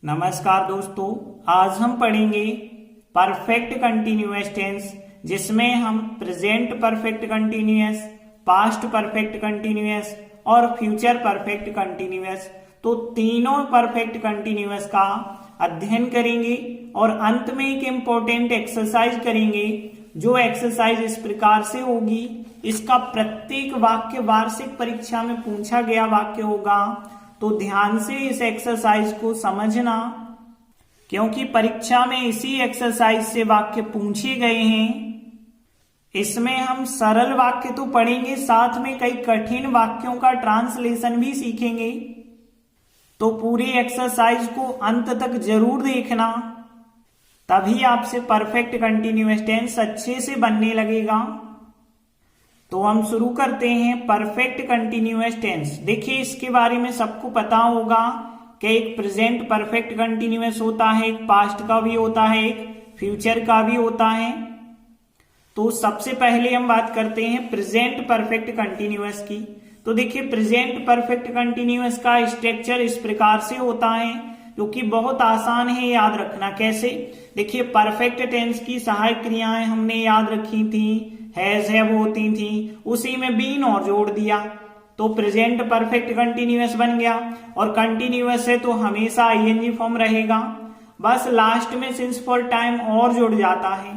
नमस्कार दोस्तों, आज हम पढ़ेंगे परफेक्ट कंटिन्यूअस टेंस, जिसमें हम present perfect continuous, past perfect continuous और फ्यूचर परफेक्ट कंटिन्यूअस, तो तीनों परफेक्ट कंटिन्यूअस का अध्ययन करेंगे और अंत में एक इम्पोर्टेंट एक्सरसाइज करेंगे। जो एक्सरसाइज इस प्रकार से होगी, इसका प्रत्येक वाक्य वार्षिक परीक्षा में पूछा गया वाक्य होगा, तो ध्यान से इस एक्सरसाइज को समझना, क्योंकि परीक्षा में इसी एक्सरसाइज से वाक्य पूछे गए हैं। इसमें हम सरल वाक्य तो पढ़ेंगे, साथ में कई कठिन वाक्यों का ट्रांसलेशन भी सीखेंगे। तो पूरी एक्सरसाइज को अंत तक जरूर देखना, तभी आपसे परफेक्ट कंटिन्यूअस टेंस अच्छे से बनने लगेगा। तो हम शुरू करते हैं परफेक्ट कंटिन्यूअस टेंस। देखिए, इसके बारे में सबको पता होगा कि एक प्रेजेंट परफेक्ट कंटिन्यूअस होता है, एक पास्ट का भी होता है, एक फ्यूचर का भी होता है। तो सबसे पहले हम बात करते हैं प्रेजेंट परफेक्ट कंटिन्यूअस की। तो देखिए, प्रेजेंट परफेक्ट कंटिन्यूअस का स्ट्रक्चर इस प्रकार से होता है, जो कि बहुत आसान है याद रखना। कैसे? देखिए, परफेक्ट टेंस की सहायक क्रियाएं हमने याद रखी थी, हैज हैव होती थी, उसी में बीन और जोड़ दिया तो प्रेजेंट परफेक्ट कंटिन्यूअस बन गया। और कंटिन्यूअस है तो हमेशा आईएनजी फॉर्म रहेगा, बस लास्ट में सिंस फॉर टाइम और जुड़ जाता है।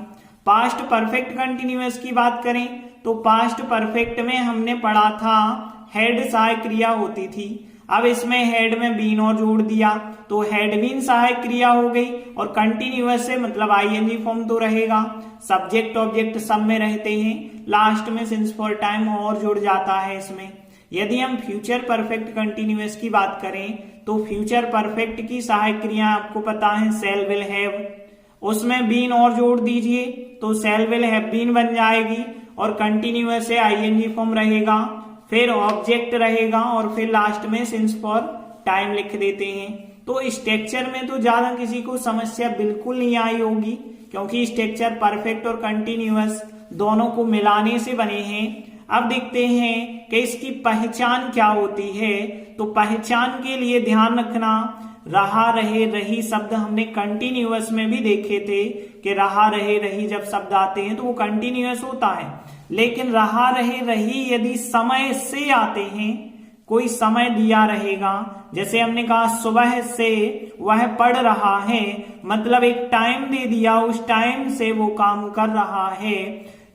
पास्ट परफेक्ट कंटिन्यूअस की बात करें तो पास्ट परफेक्ट में हमने पढ़ा था हेड सहायक क्रिया होती थी, अब इसमें हेड में बीन और जोड़ दिया तो हेड बीन सहायक क्रिया हो गई। और कंटिन्यूअस से मतलब आईएनजी फॉर्म तो रहेगा, सब्जेक्ट ऑब्जेक्ट सब में रहते हैं, लास्ट में सिंस फॉर टाइम और जुड़ जाता है इसमें। यदि हम फ्यूचर परफेक्ट कंटिन्यूअस की बात करें तो फ्यूचर परफेक्ट की सहायक क्रिया आपको पता है शैल विल हैव, उसमें बीन और जोड़ दीजिए तो शैल विल हैव बीन बन जाएगी। और कंटिन्यूअस से आईएनजी फॉर्म रहेगा, फिर ऑब्जेक्ट रहेगा और फिर लास्ट में सिंस फॉर टाइम लिख देते हैं। तो स्ट्रक्चर में तो ज्यादा किसी को समस्या बिल्कुल नहीं आई होगी, क्योंकि स्ट्रक्चर परफेक्ट और कंटिन्यूअस दोनों को मिलाने से बने हैं। अब देखते हैं कि इसकी पहचान क्या होती है। तो पहचान के लिए ध्यान रखना, रहा रहे रही शब्द हमने कंटिन्यूअस में भी देखे थे कि रहा रहे रही जब शब्द आते हैं तो वो कंटिन्यूअस होता है। लेकिन रहा रहे रही यदि समय से आते हैं, कोई समय दिया रहेगा, जैसे हमने कहा सुबह से वह पढ़ रहा है, मतलब एक टाइम दे दिया, उस टाइम से वो काम कर रहा है,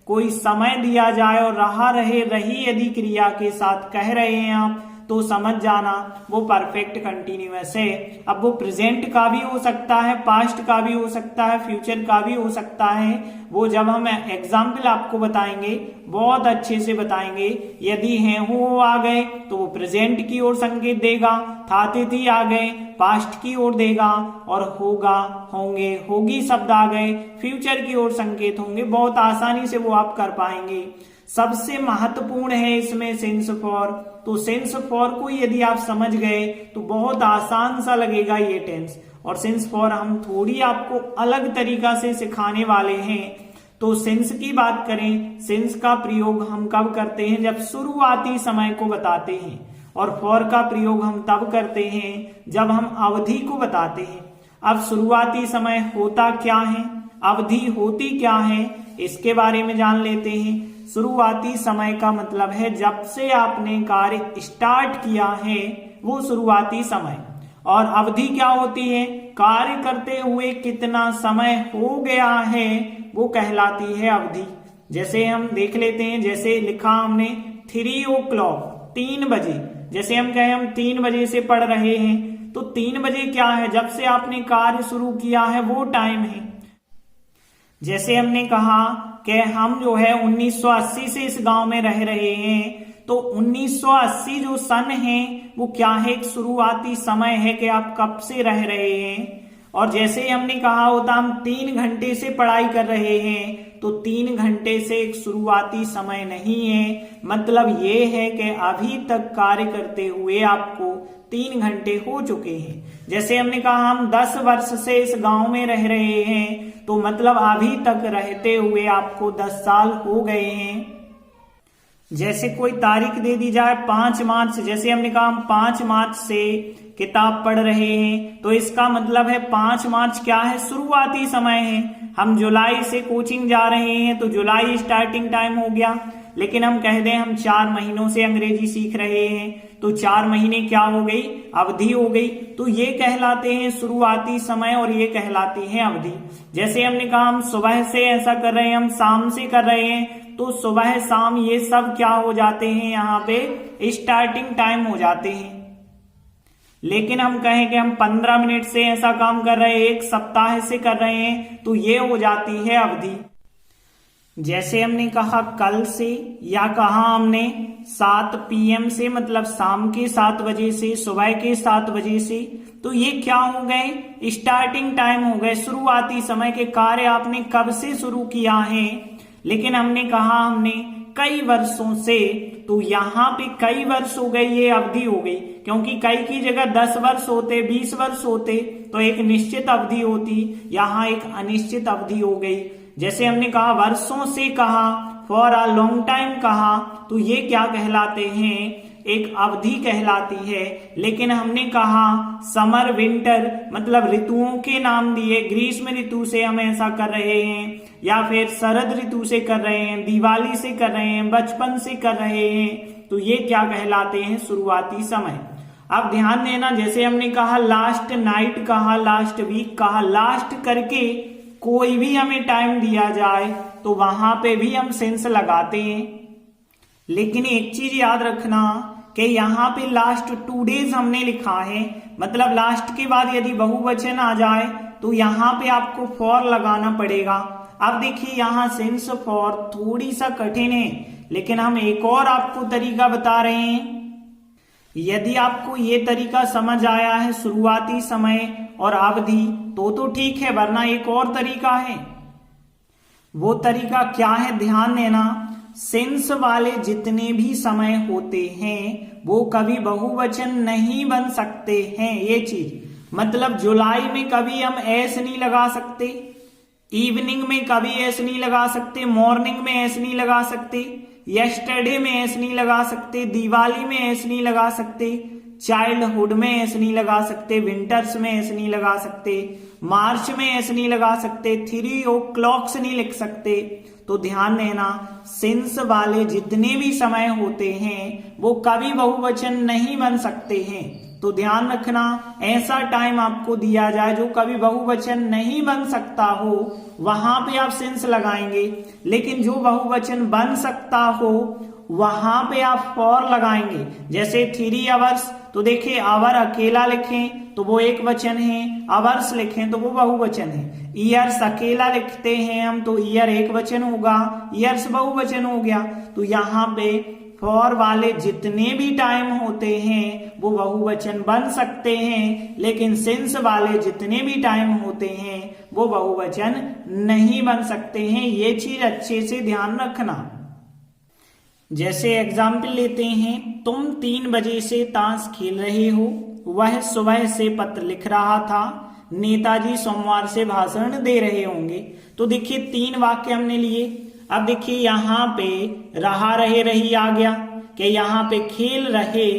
कोई समय दिया जाए और रहा रहे रही यदि क्रिया के साथ कह रहे हैं आप, तो समझ जाना वो परफेक्ट कंटिन्यूअस है। अब वो प्रेजेंट का भी हो सकता है, पास्ट का भी हो सकता है, फ्यूचर का भी हो सकता है। वो जब हम एग्जाम्पल आपको बताएंगे बहुत अच्छे से बताएंगे। यदि हैं हो आ गए तो वो प्रेजेंट की ओर संकेत देगा, था तिथि आ गए पास्ट की ओर देगा, और होगा होंगे होगी शब्द आ गए फ्यूचर की ओर संकेत होंगे। बहुत आसानी से वो आप कर पाएंगे। सबसे महत्वपूर्ण है इसमें सिंस फॉर। तो सिंस फॉर को यदि आप समझ गए तो बहुत आसान सा लगेगा ये टेंस। और सिंस फॉर हम थोड़ी आपको अलग तरीका से सिखाने वाले हैं। तो सिंस की बात करें, सिंस का प्रयोग हम कब करते हैं? जब शुरुआती समय को बताते हैं। और फॉर का प्रयोग हम तब करते हैं जब हम अवधि को बताते हैं। अब शुरुआती समय होता क्या है, अवधि होती क्या है, इसके बारे में जान लेते हैं। शुरुआती समय का मतलब है जब से आपने कार्य स्टार्ट किया है, वो शुरुआती समय। और अवधि क्या होती है? कार्य करते हुए कितना समय हो गया है, वो कहलाती है अवधि। जैसे हम देख लेते हैं, जैसे लिखा हमने 3 o'clock 3 बजे, जैसे हम कहें हम 3 बजे से पढ़ रहे हैं, तो 3 बजे क्या है? जब से आपने कार्य शुरू किया है वो टाइम है। जैसे हमने कहा कि हम जो है 1980 से इस गांव में रह रहे हैं, तो 1980 जो सन है वो क्या है? एक शुरुआती समय है कि आप कब से रह रहे हैं। और जैसे हमने कहा होता हम 3 घंटे से पढ़ाई कर रहे हैं, तो 3 घंटे से एक शुरुआती समय नहीं है, मतलब ये है कि अभी तक कार्य करते हुए आपको 3 घंटे हो चुके हैं। जैसे हमने कहा हम 10 वर्ष से इस गांव में रह रहे हैं, तो मतलब अभी तक रहते हुए आपको 10 साल हो गए हैं। जैसे कोई तारीख दे दी जाए 5 मार्च, जैसे हमने कहा हम 5 मार्च से किताब पढ़ रहे हैं, तो इसका मतलब है 5 मार्च क्या है, शुरुआती समय है। हम जुलाई से कोचिंग जा रहे हैं तो जुलाई स्टार्टिंग टाइम हो गया। लेकिन हम कह दें हम 4 महीनों से अंग्रेजी सीख रहे हैं तो 4 महीने क्या हो गई, अवधि हो गई। तो ये कहलाते हैं शुरुआती समय और ये कहलाती है अवधि। जैसे हमने कहा हम सुबह से ऐसा कर रहे हैं, हम शाम से कर रहे हैं, तो सुबह शाम ये सब क्या हो जाते हैं, यहाँ पे स्टार्टिंग टाइम हो जाते हैं। लेकिन हम कहें कि हम 15 मिनट से ऐसा काम कर रहे हैं, एक सप्ताह से कर रहे हैं, तो ये हो जाती है अवधि। जैसे हमने कहा कल से, या कहा हमने 7 PM से, मतलब शाम के 7 बजे से, सुबह के 7 बजे से, तो ये क्या हो गए, स्टार्टिंग टाइम हो गए, शुरुआती समय के कार्य आपने कब से शुरू किया है। लेकिन हमने कहा हमने कई वर्षों से, तो यहाँ पे कई वर्ष हो गए, ये अवधि हो गई, क्योंकि कई की जगह 10 वर्ष होते, 20 वर्ष होते तो एक निश्चित अवधि होती, यहाँ एक अनिश्चित अवधि हो गई। जैसे हमने कहा वर्षों से कहा, फॉर अ लॉन्ग टाइम कहा, तो ये क्या कहलाते हैं, एक अवधि कहलाती है। लेकिन हमने कहा समर विंटर, मतलब ऋतुओं के नाम दिए, ग्रीष्म ऋतु से हम ऐसा कर रहे हैं, या फिर शरद ऋतु से कर रहे हैं, दिवाली से कर रहे हैं, बचपन से कर रहे हैं, तो ये क्या कहलाते हैं, शुरुआती समय। अब ध्यान देना, जैसे हमने कहा लास्ट नाइट कहा, लास्ट वीक कहा, लास्ट करके कोई भी हमें टाइम दिया जाए तो वहां पे भी हम सेंस लगाते हैं। लेकिन एक चीज याद रखना कि यहाँ पे लास्ट 2 डेज हमने लिखा है, मतलब लास्ट के बाद यदि बहुवचन आ जाए तो यहाँ पे आपको फॉर लगाना पड़ेगा। अब देखिए यहाँ सेंस फॉर थोड़ी सा कठिन है, लेकिन हम एक और आपको तरीका बता रहे हैं। यदि आपको ये तरीका समझ आया है, शुरुआती समय और अवधि, तो ठीक है, वरना एक और तरीका है। वो तरीका क्या है, ध्यान देना, सेंस वाले जितने भी समय होते हैं वो कभी बहुवचन नहीं बन सकते हैं। ये चीज मतलब जुलाई में कभी हम एस नहीं लगा सकते, इवनिंग में कभी एस नहीं लगा सकते, मॉर्निंग में एस नहीं लगा सकते, यस्टरडे में एस नहीं लगा सकते, दिवाली में एस नहीं लगा सकते, चाइल्डहुड में एस नहीं लगा सकते, विंटर्स में एस नहीं लगा सकते, मार्च में एस नहीं लगा सकते, 3 o'clock नहीं लिख सकते। तो ध्यान देना, सिंस वाले जितने भी समय होते हैं वो कभी बहुवचन नहीं बन सकते हैं। तो ध्यान रखना, ऐसा टाइम आपको दिया जाए जो कभी बहुवचन नहीं बन सकता हो, वहां पे आप सिंस लगाएंगे। लेकिन जो बहुवचन बन सकता हो वहां पे आप फॉर लगाएंगे। जैसे 3 hours, तो देखिए आवर अकेला लिखें तो वो एक वचन है, आवर्स लिखें तो वो बहुवचन है। ईयर्स अकेला लिखते हैं हम तो ईयर एक वचन होगा, ईयर्स बहुवचन हो गया। तो यहाँ पे फॉर वाले जितने भी टाइम होते हैं वो बहुवचन बन सकते हैं, लेकिन सिंस वाले जितने भी टाइम होते हैं वो बहुवचन नहीं बन सकते हैं। ये चीज अच्छे से ध्यान रखना। जैसे एग्जाम्पल लेते हैं, तुम 3 बजे से ताश खेल रहे हो, वह सुबह से पत्र लिख रहा था, नेताजी सोमवार से भाषण दे रहे होंगे। तो देखिए 3 वाक्य हमने लिए। अब देखिए यहाँ पे रहा रहे रही आ गया कि यहाँ पे खेल रहे,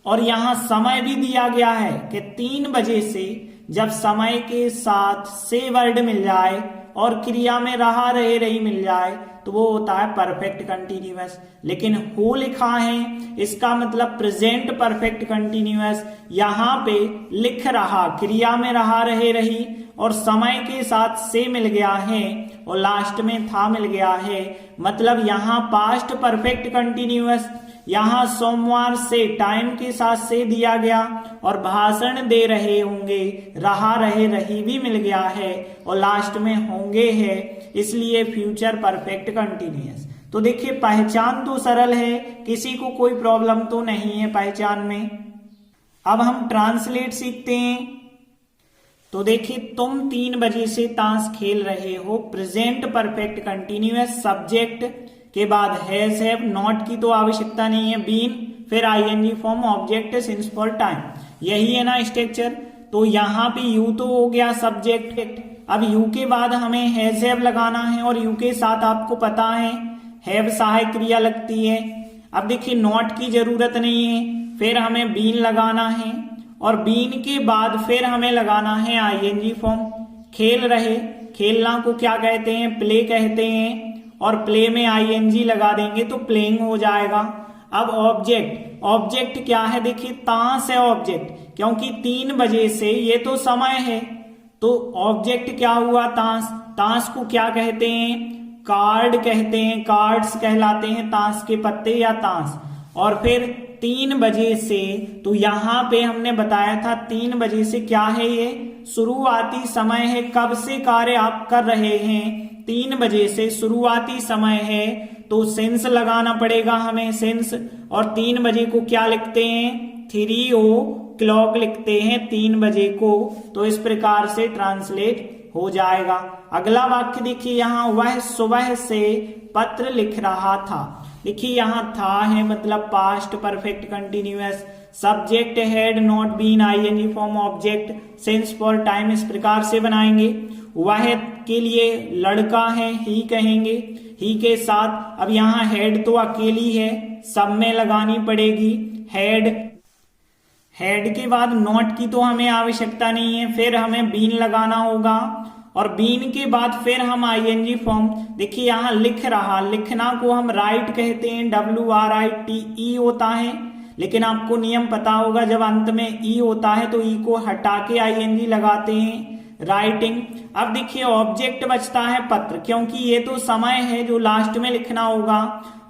और यहाँ समय भी दिया गया है कि 3 बजे से। जब समय के साथ से वर्ड मिल जाए और क्रिया में रहा रहे रही मिल जाए तो वो होता है परफेक्ट कंटिन्यूअस। लेकिन हो लिखा है, इसका मतलब प्रेजेंट परफेक्ट कंटिन्यूअस। यहाँ पे लिख रहा, क्रिया में रहा रहे रही और समय के साथ से मिल गया है और लास्ट में था मिल गया है, मतलब यहाँ पास्ट परफेक्ट कंटिन्यूअस। यहाँ सोमवार से टाइम के साथ से दिया गया और भाषण दे रहे होंगे, रहा रहे रही भी मिल गया है और लास्ट में होंगे है, इसलिए फ्यूचर परफेक्ट कंटिन्यूअस। तो देखिए पहचान तो सरल है, किसी को कोई प्रॉब्लम तो नहीं है पहचान में। अब हम ट्रांसलेट सीखते हैं। तो देखिए तुम 3 बजे से ताश खेल रहे हो, प्रेजेंट परफेक्ट कंटिन्यूअस, सब्जेक्ट के बाद हैज हैव, नॉट की तो आवश्यकता नहीं है, बीन, फिर ING form, object, since for time, यही है ना स्ट्रक्चर। तो यहाँ पे यू तो हो गया सब्जेक्ट। अब यू के बाद हमें हैज हैव लगाना है और यू के साथ आपको पता है हैव सहायक क्रिया लगती है, अब देखिए नॉट की जरूरत नहीं है, फिर हमें बीन लगाना है और बीन के बाद फिर हमें लगाना है आईएनजी फॉर्म। खेल रहे, खेलना को क्या कहते हैं, प्ले कहते हैं, और प्ले में आईएनजी लगा देंगे तो प्लेइंग हो जाएगा। अब ऑब्जेक्ट, ऑब्जेक्ट क्या है, देखिए ताश है ऑब्जेक्ट, क्योंकि 3 बजे से ये तो समय है, तो ऑब्जेक्ट क्या हुआ, ताश। ताश को क्या कहते हैं, कार्ड कहते हैं, कार्ड्स कहलाते हैं ताश के पत्ते या ताश। और फिर 3 बजे से, तो यहां पे हमने बताया था 3 बजे से क्या है, ये शुरुआती समय है, कब से कार्य आप कर रहे हैं, 3 बजे से शुरुआती समय है, तो सिंस लगाना पड़ेगा हमें, सिंस। और 3 बजे को क्या लिखते हैं, 3 o'clock लिखते हैं 3 बजे को, तो इस प्रकार से ट्रांसलेट हो जाएगा। अगला वाक्य देखिए यहाँ, वह सुबह से पत्र लिख रहा था। देखिए यहाँ था है मतलब past perfect continuous, subject had not been ING form, object since for time, इस प्रकार से बनाएंगे। वह के लिए लड़का है, ही कहेंगे, ही के साथ अब यहाँ हैड तो अकेली है, सब में लगानी पड़ेगी हैड। हेड के बाद नॉट की तो हमें आवश्यकता नहीं है, फिर हमें बीन लगाना होगा और बीन के बाद फिर हम आईएनजी फॉर्म। देखिए यहाँ लिख रहा, लिखना को हम राइट कहते हैं, WRITE होता है, लेकिन आपको नियम पता होगा जब अंत में ई होता है तो ई को हटा के आईएनजी लगाते हैं, राइटिंग। अब देखिए ऑब्जेक्ट बचता है पत्र, क्योंकि ये तो समय है जो लास्ट में लिखना होगा,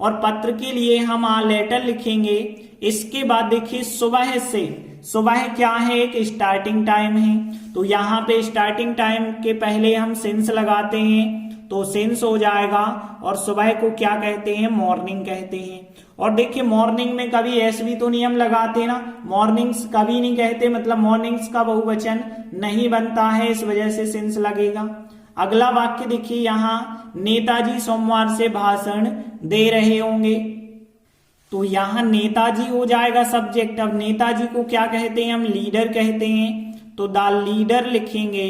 और पत्र के लिए हम लेटर लिखेंगे। इसके बाद देखिए सुबह से, सुबह क्या है, एक स्टार्टिंग टाइम है, तो यहाँ पे स्टार्टिंग टाइम के पहले हम सिंस लगाते हैं, तो सिंस हो जाएगा। और सुबह को क्या कहते हैं, मॉर्निंग कहते हैं। और देखिए मॉर्निंग में कभी ऐसे भी तो नियम लगाते ना, मॉर्निंग्स कभी नहीं कहते, मतलब मॉर्निंग्स का बहुवचन नहीं बनता है, इस वजह से सिंस लगेगा। अगला वाक्य देखिए यहाँ, नेताजी सोमवार से भाषण दे रहे होंगे, तो यहाँ नेताजी हो जाएगा सब्जेक्ट। अब नेताजी को क्या कहते हैं, हम लीडर कहते हैं, तो द लीडर लिखेंगे,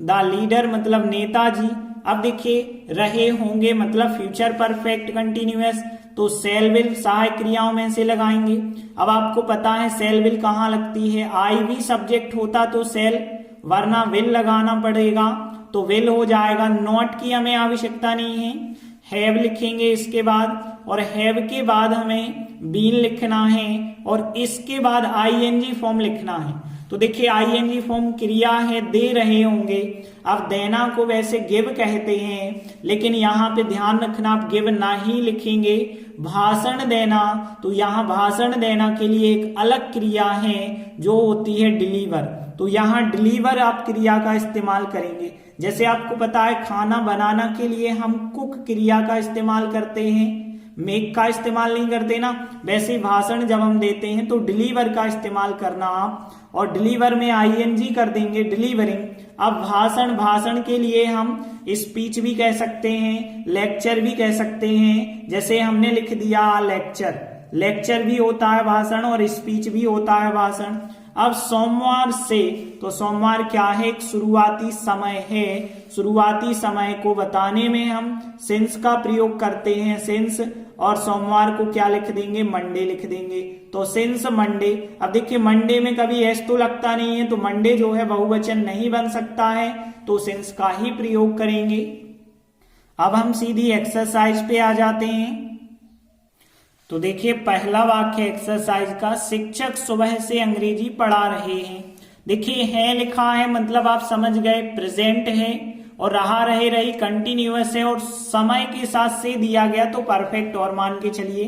द लीडर मतलब नेताजी। अब देखिए रहे होंगे मतलब फ्यूचर परफेक्ट कंटिन्यूअस, तो सेल विल सहायक क्रियाओं में से लगाएंगे। अब आपको पता है सेल विल कहाँ लगती है, आई भी सब्जेक्ट होता तो सेल, वरना विल लगाना पड़ेगा, तो विल हो जाएगा। नॉट की हमें आवश्यकता नहीं है, हैव लिखेंगे इसके बाद, और हैव के बाद हमें बीन लिखना है, और इसके बाद आईएनजी फॉर्म लिखना है। तो देखिए आईएनजी फॉर्म क्रिया है, दे रहे होंगे। अब देना को वैसे गिव कहते हैं, लेकिन यहाँ पे ध्यान रखना आप गिव ना ही लिखेंगे। भाषण देना, तो यहाँ भाषण देना के लिए एक अलग क्रिया है जो होती है डिलीवर, तो यहाँ डिलीवर आप क्रिया का इस्तेमाल करेंगे। जैसे आपको पता है खाना बनाना के लिए हम कुक क्रिया का इस्तेमाल करते हैं, मेक का इस्तेमाल नहीं करते ना, वैसे भाषण जब हम देते हैं तो डिलीवर का इस्तेमाल करना आप, और डिलीवर में आईएनजी कर देंगे, डिलीवरिंग। अब भाषण, भाषण के लिए हम स्पीच भी कह सकते हैं, लेक्चर भी कह सकते हैं, जैसे हमने लिख दिया लेक्चर, लेक्चर भी होता है भाषण और स्पीच भी होता है भाषण। अब सोमवार से, तो सोमवार क्या है, एक शुरुआती समय है, शुरुआती समय को बताने में हम सिंस का प्रयोग करते हैं, सिंस, और सोमवार को क्या लिख देंगे, मंडे लिख देंगे, तो सिंस मंडे। अब देखिए मंडे में कभी एस तो लगता नहीं है, तो मंडे जो है बहुवचन नहीं बन सकता है, तो सिंस का ही प्रयोग करेंगे। अब हम सीधी एक्सरसाइज पे आ जाते हैं। तो देखिए पहला वाक्य एक्सरसाइज का, शिक्षक सुबह से अंग्रेजी पढ़ा रहे हैं। देखिए है लिखा है, मतलब आप समझ गए प्रेजेंट है, और रहा रहे रही कंटिन्यूअस है, और समय के साथ से दिया गया तो परफेक्ट और मान के चलिए,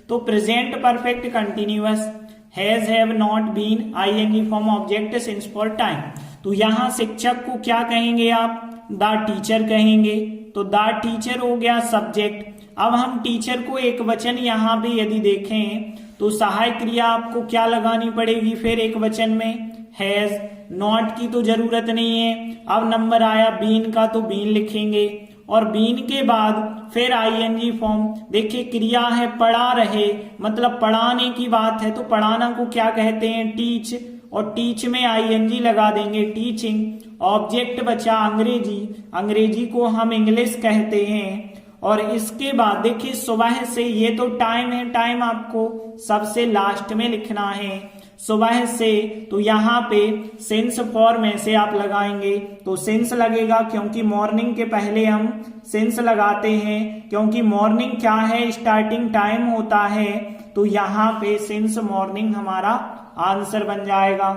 तो present perfect continuous, has have not been ING form object since for time. तो यहाँ शिक्षक को क्या कहेंगे आप, द टीचर कहेंगे, तो द टीचर हो गया सब्जेक्ट। अब हम टीचर को एक वचन यहाँ भी यदि देखें तो सहायक क्रिया आपको क्या लगानी पड़ेगी, फिर एक वचन में हैज, नॉट की तो जरूरत नहीं है। अब नंबर आया बीन का, तो बीन लिखेंगे, और बीन के बाद फिर आईएनजी फॉर्म। देखिए क्रिया है पढ़ा रहे, मतलब पढ़ाने की बात है, तो पढ़ाना को क्या कहते हैं, टीच, और टीच में आईएनजी लगा देंगे, टीचिंग। ऑब्जेक्ट बचा अंग्रेजी, अंग्रेजी को हम इंग्लिश कहते हैं, और इसके बाद देखिए सुबह से, ये तो टाइम है, टाइम आपको सबसे लास्ट में लिखना है सुबह से। तो यहाँ पे सिंस फॉर में से आप लगाएंगे तो सिंस लगेगा, क्योंकि मॉर्निंग के पहले हम सिंस लगाते हैं, क्योंकि मॉर्निंग क्या है, स्टार्टिंग टाइम होता है। तो यहाँ पे सिंस मॉर्निंग हमारा आंसर बन जाएगा।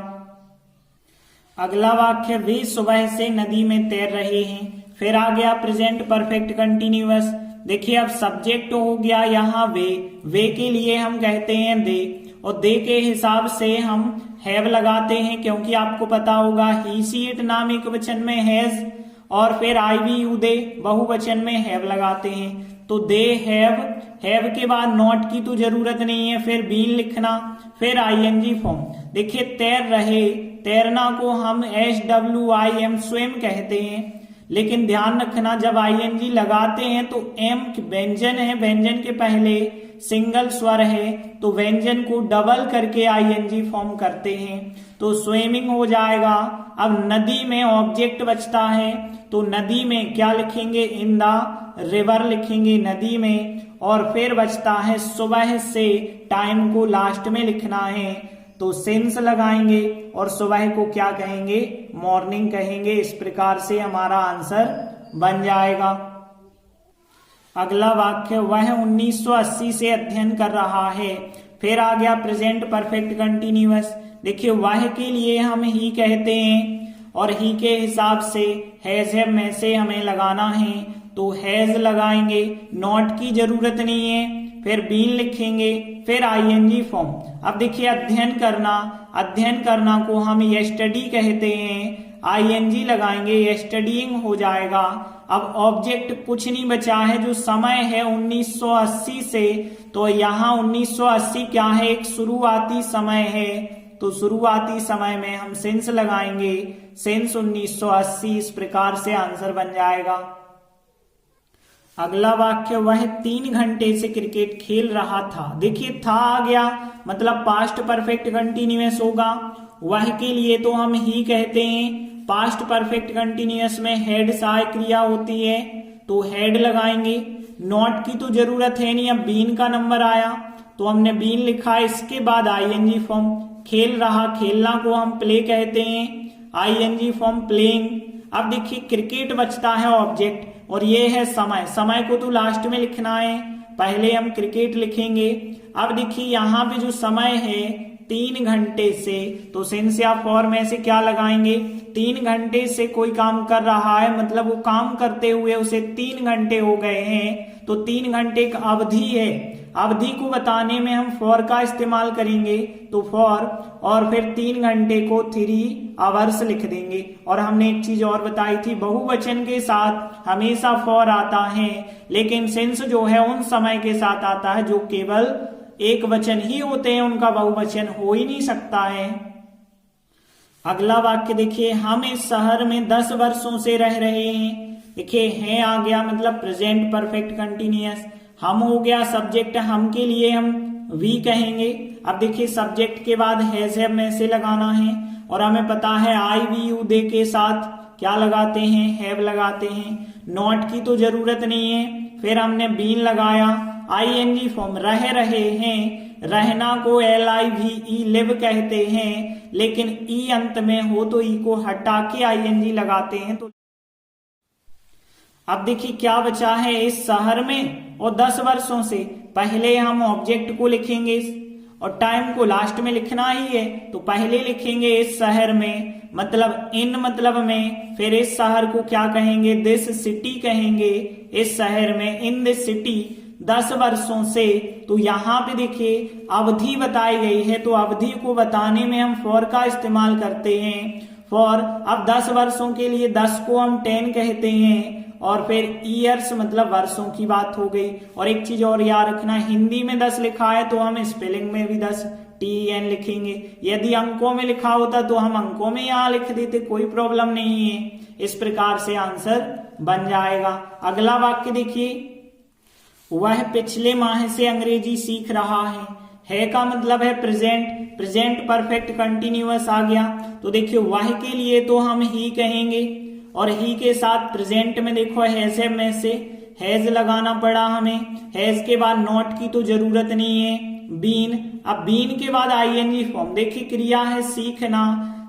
अगला वाक्य, वे सुबह से नदी में तैर रहे हैं। फिर आ गया प्रेजेंट परफेक्ट कंटिन्यूअस। देखिए अब सब्जेक्ट हो गया यहाँ वे के लिए हम कहते हैं दे, और दे के हिसाब से हम हैव लगाते हैं, क्योंकि आपको पता होगा ही सी इट नाम एक वचन में हैज, और फिर आई वी यू दे बहुवचन में हैव लगाते हैं। तो दे हैव के बाद नॉट की तो जरूरत नहीं है, फिर बीन लिखना, फिर आईएनजी फॉर्म। देखिए तैर रहे, तैरना को हम SWIM स्वयं कहते हैं, लेकिन ध्यान रखना जब आईएनजी लगाते हैं तो एम व्यंजन है, व्यंजन के पहले सिंगल स्वर है, तो व्यंजन को डबल करके आईएनजी फॉर्म करते हैं, तो स्विमिंग हो जाएगा। अब नदी में ऑब्जेक्ट बचता है, तो नदी में क्या लिखेंगे, इन द रिवर लिखेंगे नदी में, और फिर बचता है सुबह से, टाइम को लास्ट में लिखना है, तो सिंस लगाएंगे और सुबह को क्या कहेंगे, मॉर्निंग कहेंगे। इस प्रकार से हमारा आंसर बन जाएगा। अगला वाक्य, वह 1980 से अध्ययन कर रहा है। फिर आ गया प्रेजेंट परफेक्ट कंटिन्यूअस। देखिए वह के लिए हम ही कहते हैं, और ही के हिसाब से हैज है में से हमें लगाना है, तो हैज लगाएंगे, नॉट की जरूरत नहीं है, फिर बीन लिखेंगे, फिर आईएनजी फॉर्म। अब देखिए अध्ययन करना को हम यस्टडी कहते हैं, आईएनजी लगाएंगे, यस्टडीइंग हो जाएगा। अब ऑब्जेक्ट कुछ नहीं बचा है, जो समय है 1980 से, तो यहाँ 1980 क्या है, एक शुरुआती समय है, तो शुरुआती समय में हम सिंस लगाएंगे, सिंस 1980। इस प्रकार से आंसर बन जाएगा। अगला वाक्य, वह 3 घंटे से क्रिकेट खेल रहा था। देखिए था आ गया, मतलब पास्ट परफेक्ट कंटिन्यूअस होगा। वह के लिए तो हम ही कहते हैं, पास्ट परफेक्ट कंटिन्यूअस में हेड सहायक क्रिया होती है, तो हेड लगाएंगे, नॉट की तो जरूरत है नहीं। अब बीन का नंबर आया तो हमने बीन लिखा, इसके बाद आईएनजी फॉर्म। खेल रहा, खेलना को हम प्ले कहते हैं, आईएनजी फॉर्म प्लेइंग। अब देखिए क्रिकेट बचता है ऑब्जेक्ट, और ये है समय, समय को तो लास्ट में लिखना है, पहले हम क्रिकेट लिखेंगे। अब देखिए यहाँ पे जो समय है 3 घंटे से, तो सिंस या फॉर में से क्या लगाएंगे, 3 घंटे से कोई काम कर रहा है, मतलब वो काम करते हुए उसे 3 घंटे हो गए हैं, तो 3 घंटे एक अवधि है, अवधि को बताने में हम फॉर का इस्तेमाल करेंगे, तो फॉर, और फिर 3 घंटे को 3 आवर्स लिख देंगे। और हमने एक चीज और बताई थी, बहुवचन के साथ हमेशा फॉर आता है, लेकिन सिंस जो है उन समय के साथ आता है जो केवल एक वचन ही होते हैं, उनका बहुवचन हो ही नहीं सकता है। अगला वाक्य देखिए, हम इस शहर में 10 वर्षों से रह रहे हैं। देखिए है आ गया, मतलब प्रेजेंट परफेक्ट कंटिन्यूअस। हम हो गया सब्जेक्ट, हम के लिए हम वी कहेंगे। अब देखिए सब्जेक्ट के बाद हैज है में से लगाना है, और हमें पता है आई वी यू दे के साथ क्या लगाते हैं, हैव लगाते हैं, नॉट की तो जरूरत नहीं है। फिर हमने बीन लगाया, आईएनजी फॉर्म, रह रहे हैं, रहना को LIVE लिव कहते हैं, लेकिन ई अंत में हो तो ई को हटा के आईएनजी लगाते हैं। तो अब देखिए क्या बचा है, इस शहर में और 10 वर्षों से। पहले हम ऑब्जेक्ट को लिखेंगे और टाइम को लास्ट में लिखना ही है, तो पहले लिखेंगे इस शहर में, मतलब इन मतलब में, फिर इस शहर को क्या कहेंगे, दिस सिटी कहेंगे, इस शहर में, इन दिस सिटी 10 वर्षों से। तो यहाँ पे देखिए अवधि बताई गई है, तो अवधि को बताने में हम फॉर का इस्तेमाल करते हैं, फॉर। अब 10 वर्षों के लिए 10 को हम 10 कहते हैं, और फिर ईयर्स मतलब वर्षों की बात हो गई। और एक चीज और याद रखना, हिंदी में 10 लिखा है तो हम स्पेलिंग में भी 10 TEN लिखेंगे। यदि अंकों में लिखा होता तो हम अंकों में यहाँ लिख देते, कोई प्रॉब्लम नहीं है। इस प्रकार से आंसर बन जाएगा। अगला वाक्य देखिए, वह पिछले माह से अंग्रेजी सीख रहा है का मतलब है प्रेजेंट, प्रेजेंट परफेक्ट कंटिन्यूअस आ गया। तो देखिए वह के लिए तो हम ही कहेंगे, और ही के साथ प्रेजेंट में देखो हैज है में से, हैज लगाना पड़ा हमें। हैज के बाद नॉट की तो जरूरत नहीं है। बीन, अब बीन के बाद आईएनजी फॉर्म। देखिए क्रिया है सीखना,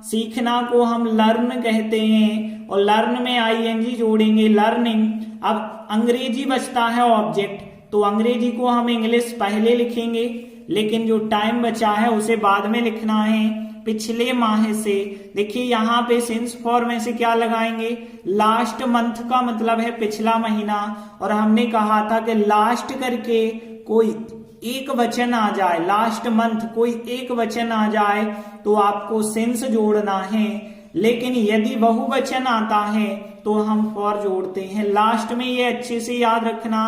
सीखना को हम लर्न कहते हैं और लर्न में आईएनजी जोड़ेंगे, लर्निंग। अब अंग्रेजी बचता है ऑब्जेक्ट, तो अंग्रेजी को हम इंग्लिश पहले लिखेंगे, लेकिन जो टाइम बचा है उसे बाद में लिखना है। पिछले माह से, देखिए यहाँ पे सिंस फॉर में से क्या लगाएंगे, लास्ट मंथ का मतलब है पिछला महीना, और हमने कहा था कि लास्ट करके कोई एक वचन आ जाए, लास्ट मंथ कोई एक वचन आ जाए तो आपको सिंस जोड़ना है, लेकिन यदि बहुवचन आता है तो हम फॉर जोड़ते हैं लास्ट में। ये अच्छे से याद रखना,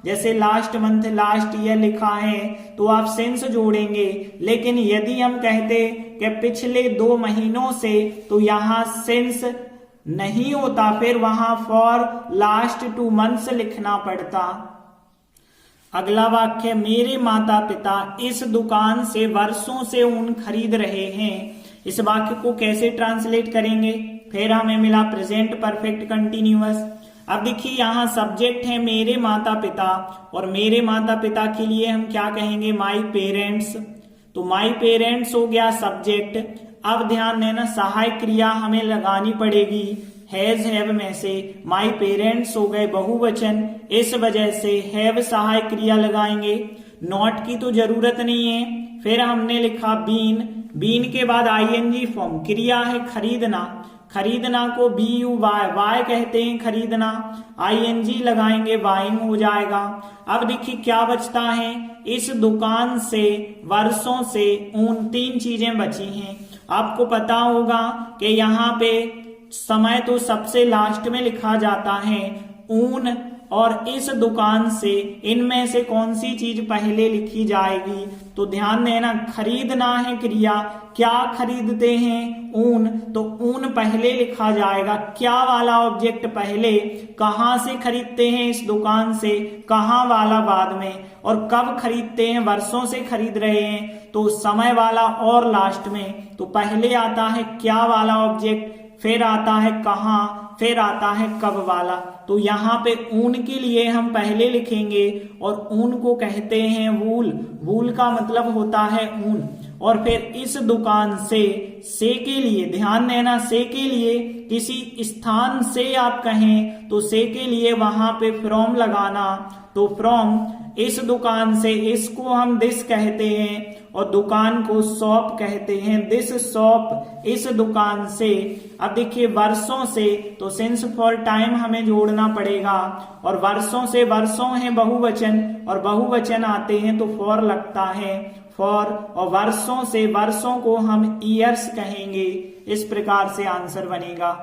जैसे लास्ट मंथ, लास्ट ईयर लिखा है तो आप सिंस जोड़ेंगे, लेकिन यदि हम कहते कि पिछले 2 महीनों से तो यहाँ सिंस नहीं होता, फिर वहां फॉर लास्ट 2 मंथ्स लिखना पड़ता। अगला वाक्य, मेरे माता पिता इस दुकान से वर्षों से ऊन खरीद रहे हैं। इस वाक्य को कैसे ट्रांसलेट करेंगे, फिर हमें मिला प्रेजेंट परफेक्ट कंटिन्यूअस। अब देखिए यहाँ सब्जेक्ट है मेरे माता पिता, और मेरे माता पिता के लिए हम क्या कहेंगे, माई पेरेंट्स। तो माई पेरेंट्स हो गया सब्जेक्ट। अब ध्यान देना सहायक क्रिया हमें लगानी पड़ेगी हैज हैव में से। माई पेरेंट्स हो गए बहुवचन, इस वजह से हैव सहायक क्रिया लगाएंगे। नॉट की तो जरूरत नहीं है। फिर हमने लिखा बीन, बीन के बाद आईएनजी फॉर्म, क्रिया है खरीदना, खरीदना को BUY, वाई कहते हैं खरीदना, आईएनजी लगाएंगे बाइंग हो जाएगा। अब देखिए क्या बचता है, इस दुकान से वर्षों से ऊन, 3 चीजें बची हैं। आपको पता होगा कि यहाँ पे समय तो सबसे लास्ट में लिखा जाता है, ऊन और इस दुकान से, इनमें से कौन सी चीज पहले लिखी जाएगी। तो ध्यान देना खरीदना है क्रिया, क्या खरीदते हैं, ऊन, तो ऊन पहले लिखा जाएगा। क्या वाला ऑब्जेक्ट पहले, कहां से खरीदते हैं इस दुकान से, कहां वाला बाद में, और कब खरीदते हैं, वर्षों से खरीद रहे हैं तो समय वाला और लास्ट में। तो पहले आता है क्या वाला ऑब्जेक्ट, फिर आता है कहां, फिर आता है कब वाला। तो यहाँ पे ऊन के लिए हम पहले लिखेंगे, और ऊन को कहते हैं वूल, वूल का मतलब होता है ऊन। और फिर इस दुकान से के लिए ध्यान देना, से के लिए किसी स्थान से आप कहें तो से के लिए वहां पे फ्रॉम लगाना। तो फ्रॉम, इस दुकान से, इसको हम दिस कहते हैं और दुकान को शॉप कहते हैं, दिस शॉप, इस दुकान से। अब देखिए वर्षों से, तो सिंस फॉर टाइम हमें जोड़ना पड़ेगा, और वर्षों से, वर्षों है बहुवचन और बहुवचन आते हैं तो फॉर लगता है, फॉर, और वर्षों से, वर्षों को हम ईयर्स कहेंगे। इस प्रकार से आंसर बनेगा।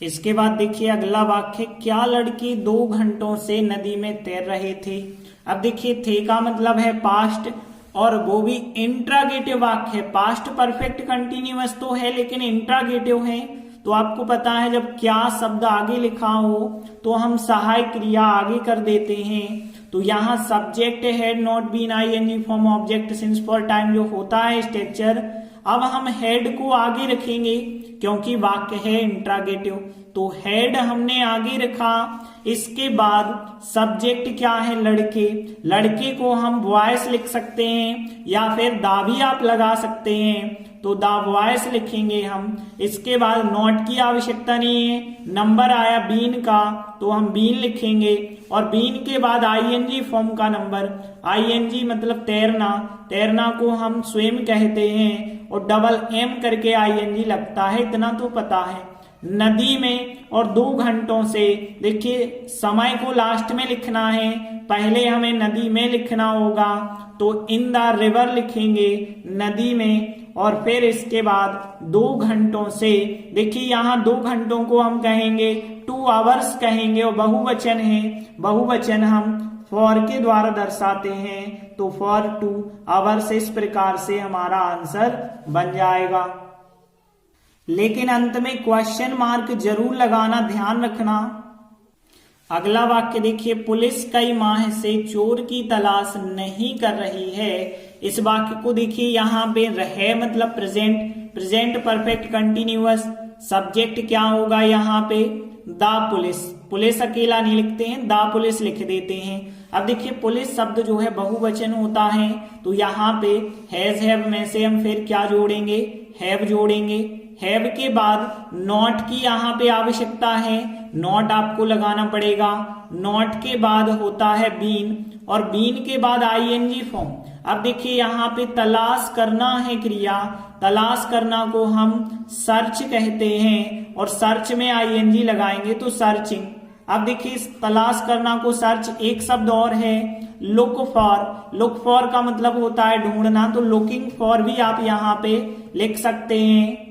इसके बाद देखिए अगला वाक्य, क्या लड़के 2 घंटों से नदी में तैर रहे थे। अब देखिए थे का मतलब है पास्ट, और वो भी इंट्रागेटिव वाक्य है, पास्ट परफेक्ट कंटिन्यूअस तो है लेकिन इंट्रागेटिव है। तो आपको पता है जब क्या शब्द आगे लिखा हो तो हम सहायक क्रिया आगे कर देते हैं। तो यहाँ subject had not been ING form object since for time जो होता है स्ट्रक्चर, अब हम हेड को आगे रखेंगे क्योंकि वाक्य है इंट्रागेटिव, तो हेड हमने आगे रखा। इसके बाद सब्जेक्ट क्या है, लड़के, लड़के को हम बॉयज लिख सकते हैं या फिर दा भी आप लगा सकते हैं, तो दा बॉयज लिखेंगे हम। इसके बाद नॉट की आवश्यकता नहीं है, नंबर आया बीन का तो हम बीन लिखेंगे, और बीन के बाद आईएनजी फॉर्म का नंबर, आईएनजी मतलब तैरना, तैरना को हम स्विम कहते हैं और डबल एम करके आईएनजी लगता है, इतना तो पता है। नदी में और 2 घंटों से, देखिए समय को लास्ट में लिखना है, पहले हमें नदी में लिखना होगा तो इन द रिवर लिखेंगे, नदी में, और फिर इसके बाद 2 घंटों से, देखिए यहाँ 2 घंटों को हम कहेंगे 2 आवर्स कहेंगे, और बहुवचन है, बहुवचन हम फॉर के द्वारा दर्शाते हैं तो फॉर 2 आवर्स। इस प्रकार से हमारा आंसर बन जाएगा। लेकिन अंत में क्वेश्चन मार्क जरूर लगाना, ध्यान रखना। अगला वाक्य देखिए, पुलिस कई माह से चोर की तलाश नहीं कर रही है। इस वाक्य को देखिए यहाँ पे रहे मतलब present, present perfect continuous, subject क्या होगा यहाँ पे, द पुलिस, पुलिस अकेला नहीं लिखते हैं, दा पुलिस लिख देते हैं। अब देखिए पुलिस शब्द जो है बहुवचन होता है, तो यहाँ पे हैज हैव में से हम फिर क्या जोड़ेंगे, हैव जोड़ेंगे। हैव के बाद नॉट की यहाँ पे आवश्यकता है, नॉट आपको लगाना पड़ेगा। नॉट के बाद होता है बीन, और बीन के बाद आईएनजी फॉर्म। अब देखिए यहाँ पे तलाश करना है क्रिया, तलाश करना को हम सर्च कहते हैं, और सर्च में आईएनजी लगाएंगे तो सर्चिंग। अब देखिए तलाश करना को सर्च एक शब्द और है लुक फॉर। लुक फॉर का मतलब होता है ढूंढना, तो लुकिंग फॉर भी आप यहाँ पे लिख सकते हैं।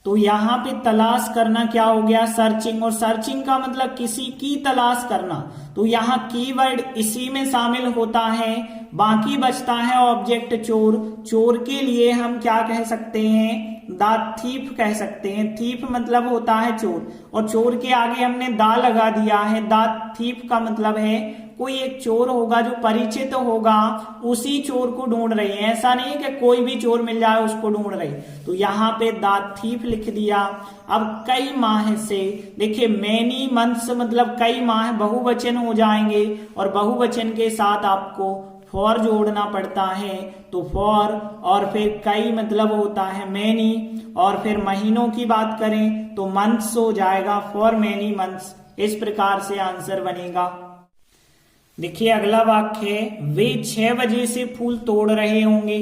तो यहाँ पे तलाश करना क्या हो गया, सर्चिंग, और सर्चिंग का मतलब किसी की तलाश करना, तो यहाँ कीवर्ड इसी में शामिल होता है। बाकी बचता है ऑब्जेक्ट चोर। चोर के लिए हम क्या कह सकते हैं, द थीफ कह सकते हैं। थीफ मतलब होता है चोर, और चोर के आगे हमने दा लगा दिया है। द थीफ का मतलब है कोई एक चोर होगा जो परिचित होगा, उसी चोर को ढूंढ रही है। ऐसा नहीं है कि कोई भी चोर मिल जाए उसको ढूंढ रही। तो यहाँ पे द थीफ लिख दिया। अब कई माह से, देखिए मैनी मंथ्स मतलब कई माह बहुवचन हो जाएंगे, और बहुवचन के साथ आपको फॉर जोड़ना पड़ता है। तो फॉर और फिर कई मतलब होता है मैनी, और फिर महीनों की बात करें तो मंथ्स हो जाएगा, फॉर मैनी मंथ्स। इस प्रकार से आंसर बनेगा। देखिए अगला वाक्य है, वे 6 बजे से फूल तोड़ रहे होंगे।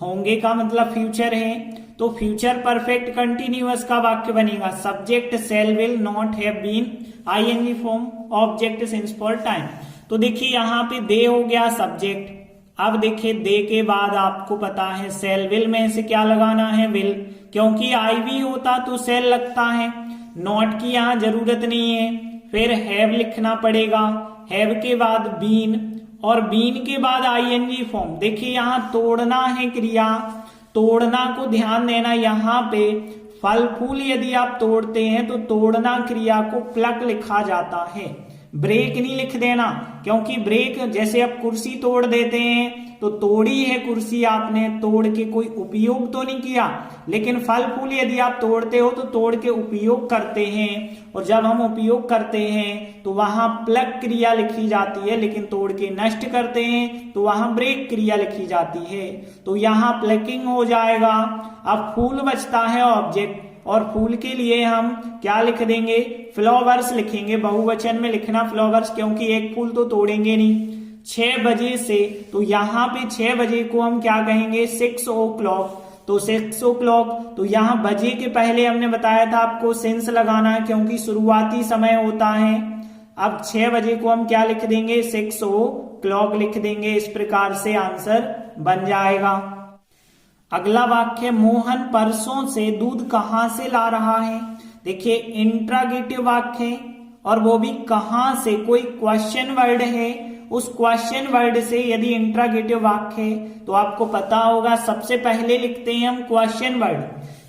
होंगे का मतलब फ्यूचर है, तो फ्यूचर परफेक्ट कंटिन्यूअस का वाक्य बनेगा subject shall will not have been ING form object since for time. तो देखिए यहाँ पे दे हो गया सब्जेक्ट। अब देखिए दे के बाद आपको पता है शैल विल में से क्या लगाना है, विल, क्योंकि आई वी होता तो शैल लगता है। नॉट की यहाँ जरूरत नहीं है। फिर हैव लिखना पड़ेगा, हैव के बाद बीन, और बीन के बाद आईएनजी फॉर्म। देखिए यहाँ तोड़ना है क्रिया, तोड़ना को ध्यान देना। यहाँ पे फल फूल यदि आप तोड़ते हैं तो तोड़ना क्रिया को प्लक लिखा जाता है, ब्रेक नहीं लिख देना, क्योंकि ब्रेक जैसे आप कुर्सी तोड़ देते हैं तो तोड़ी है कुर्सी आपने, तोड़ के कोई उपयोग तो नहीं किया। लेकिन फल फूल यदि आप तोड़ते हो तो तोड़ के उपयोग करते हैं, और जब हम उपयोग करते हैं तो वहां प्लग क्रिया लिखी जाती है, लेकिन तोड़ के नष्ट करते हैं तो वहां ब्रेक क्रिया लिखी जाती है। तो यहाँ प्लकिंग हो जाएगा। अब फूल बचता है ऑब्जेक्ट, और फूल के लिए हम क्या लिख देंगे, फ्लावर्स लिखेंगे। बहुवचन में लिखना फ्लावर्स, क्योंकि एक फूल तो तोड़ेंगे नहीं। 6 बजे से, तो यहाँ पे 6 बजे को हम क्या कहेंगे, 6 o'clock। तो 6 o'clock, तो यहाँ बजे के पहले हमने बताया था आपको सिंस लगाना है, क्योंकि शुरुआती समय होता है। अब 6 बजे को हम क्या लिख देंगे, 6 o'clock लिख देंगे। इस प्रकार से आंसर बन जाएगा। अगला वाक्य, मोहन परसों से दूध कहां से ला रहा है। देखिए इंट्रागेटिव वाक्य है, और वो भी कहां से, कोई क्वेश्चन वर्ड है। उस क्वेश्चन वर्ड से यदि इंट्रागेटिव वाक्य है तो आपको पता होगा सबसे पहले लिखते हैं हम क्वेश्चन वर्ड।